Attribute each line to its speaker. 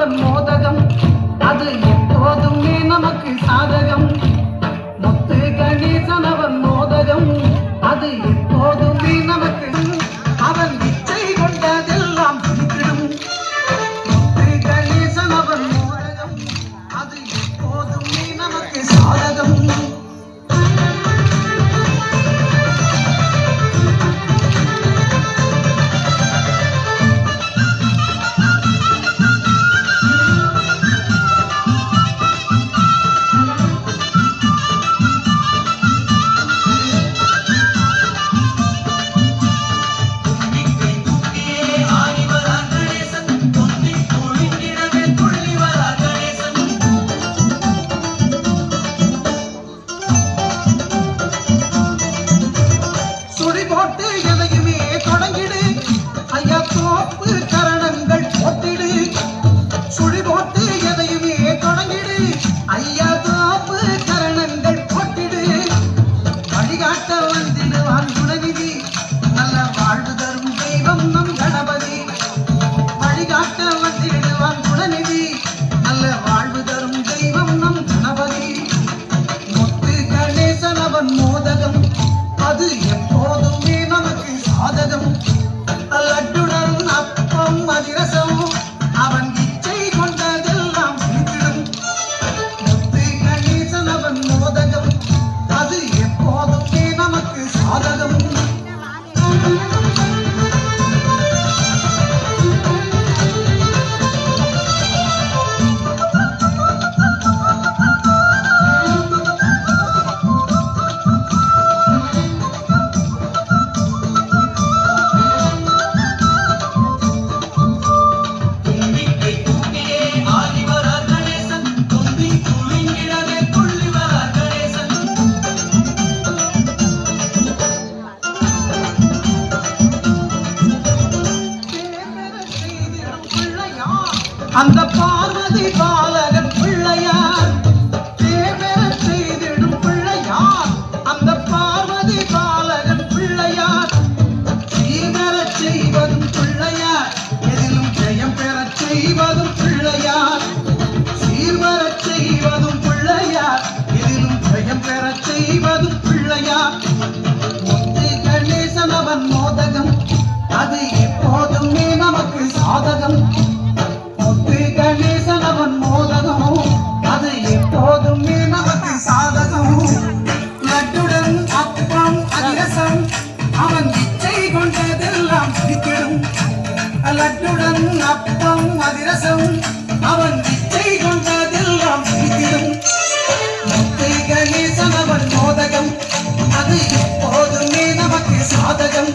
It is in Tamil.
Speaker 1: கணேசனவன் மோதகம் அது எப்போதுமே நமக்கு சாதகம். முத்து கணேசனவன் மோதகம் அது எப்போதுமே நமக்கு அவன் இச்சை கொண்டதெல்லாம் பிடித்திடும். முத்து கணேசனவன் மோதகம் அது எப்போதுமே நமக்கு சாதகம். அந்த பார்வதி பாலகன் பிள்ளையார் தேவர செய்திடும் பிள்ளையார். அந்த பார்வதி பாலகன் பிள்ளையார் சீவர செய்வதும் பிள்ளையார். எதிலும் ஜெயம் பெற செய்வதும் பிள்ளையார். சீர்வர செய்வதும் பிள்ளையார். எதிலும் ஜெயம் பெற செய்வதும் பிள்ளையார். முத்து கணேசனவன் மோதகம் அது எப்போதுமே நமக்கு சாதகம். கணேசனவன் மோதகம் அது எப்போதுமே நமக்கு சாதகம். லட்டுடன் அப்பம் அதிரசம் அவன் இச்சை கொண்டதெல்லாம் பிடித்திடும். லட்டுடன் அப்பம் அதிரசம் அவன் இச்சை கொண்டதெல்லாம் பிடித்திடும். முத்து கணேசனவன் மோதகம் அது எப்போதுமே நமக்கு சாதகம்.